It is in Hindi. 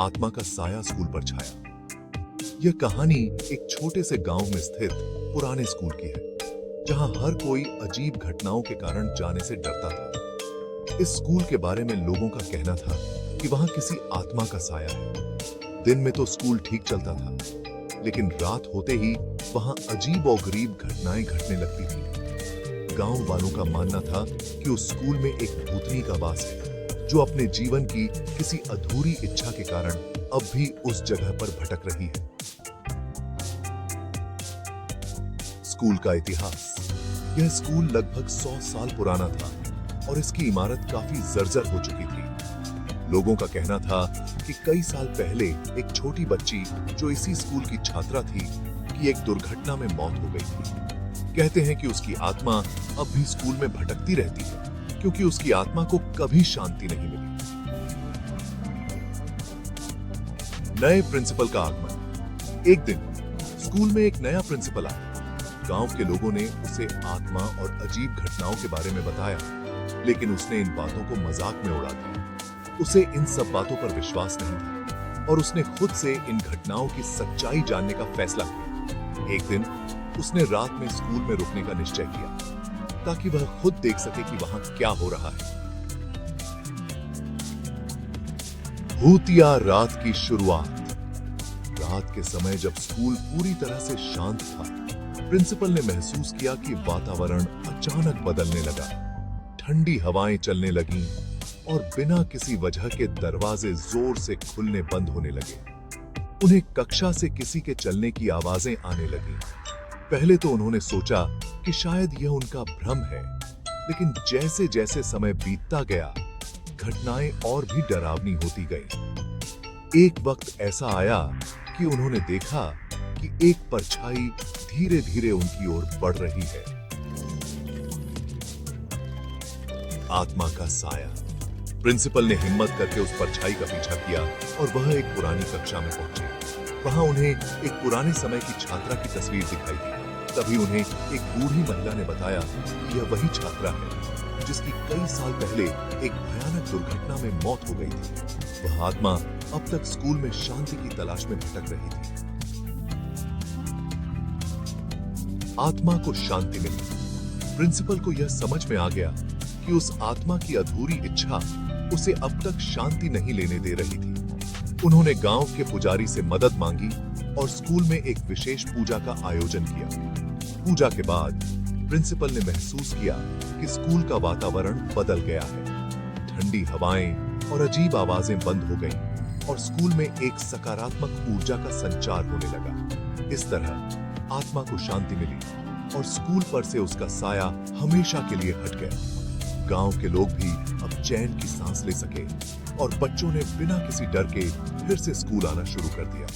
आत्मा का साया स्कूल पर छाया। यह कहानी एक छोटे से गांव में स्थित पुराने स्कूल की है, जहां हर कोई अजीब घटनाओं के कारण जाने से डरता था। इस स्कूल के बारे में लोगों का कहना था कि वहां किसी आत्मा का साया है। दिन में तो स्कूल ठीक चलता था, लेकिन रात होते ही वहां अजीब और गरीब घटनाएं घटने लगती थी। गांव वालों का मानना था कि उस स्कूल में एक भूतनी का वास है, जो अपने जीवन की किसी अधूरी इच्छा के कारण अब भी उस जगह पर भटक रही है। स्कूल का इतिहास। यह स्कूल लगभग 100 साल पुराना था और इसकी इमारत काफी जर्जर हो चुकी थी। लोगों का कहना था कि कई साल पहले एक छोटी बच्ची जो इसी स्कूल की छात्रा थी कि एक दुर्घटना में मौत हो गई थी। कहते हैं कि उसकी आत्मा अब भी स्कूल में भटकती रहती है, क्योंकि उसकी आत्मा को कभी शांति नहीं मिली। नए प्रिंसिपल का आगमन। एक दिन स्कूल में एक नया प्रिंसिपल आया। गांव के लोगों ने उसे आत्मा और अजीब घटनाओं के बारे में बताया, लेकिन उसने इन बातों को मजाक में उड़ा दिया। उसे इन सब बातों पर विश्वास नहीं था और उसने खुद से इन घटनाओं की सच्चाई जानने का फैसला किया। एक दिन उसने रात में स्कूल में रुकने का निश्चय किया, ताकि वह खुद देख सके कि वहां क्या हो रहा है। भूतिया रात की शुरुआत। रात के समय जब स्कूल पूरी तरह से शांत था, प्रिंसिपल ने महसूस किया कि वातावरण अचानक बदलने लगा। ठंडी हवाएं चलने लगीं और बिना किसी वजह के दरवाजे जोर से खुलने बंद होने लगे। उन्हें कक्षा से किसी के चलने की आवाजें आने लगीं। पहले तो उन्होंने सोचा कि शायद यह उनका भ्रम है, लेकिन जैसे जैसे समय बीतता गया, घटनाएं और भी डरावनी होती गईं। एक वक्त ऐसा आया कि उन्होंने देखा कि एक परछाई धीरे धीरे उनकी ओर बढ़ रही है। आत्मा का साया। प्रिंसिपल ने हिम्मत करके उस परछाई का पीछा किया और वह एक पुरानी कक्षा में पहुंचे। वहां उन्हें एक पुराने समय की छात्रा की तस्वीर दिखाई दी। तभी उन्हें एक बूढ़ी महिला ने बताया कि यह वही छात्रा है जिसकी कई साल पहले एक भयानक दुर्घटना में मौत हो गई थी। वह आत्मा अब तक स्कूल में शांति की तलाश में भटक रही थी। आत्मा को शांति मिली। प्रिंसिपल को यह समझ में आ गया कि उस आत्मा की अधूरी इच्छा उसे अब तक शांति नहीं लेने दे रही थी। उन्होंने गांव के पुजारी से मदद मांगी और स्कूल में एक विशेष पूजा का आयोजन किया। पूजा के बाद प्रिंसिपल ने महसूस किया कि स्कूल का वातावरण बदल गया है। ठंडी हवाएं और अजीब आवाजें बंद हो गईं और स्कूल में एक सकारात्मक ऊर्जा का संचार होने लगा। इस तरह आत्मा को शांति मिली और स्कूल पर से उसका साया हमेशा के लिए हट गया। गांव के लोग भी अब चैन की सांस ले सके और बच्चों ने बिना किसी डर के फिर से स्कूल आना शुरू कर दिया।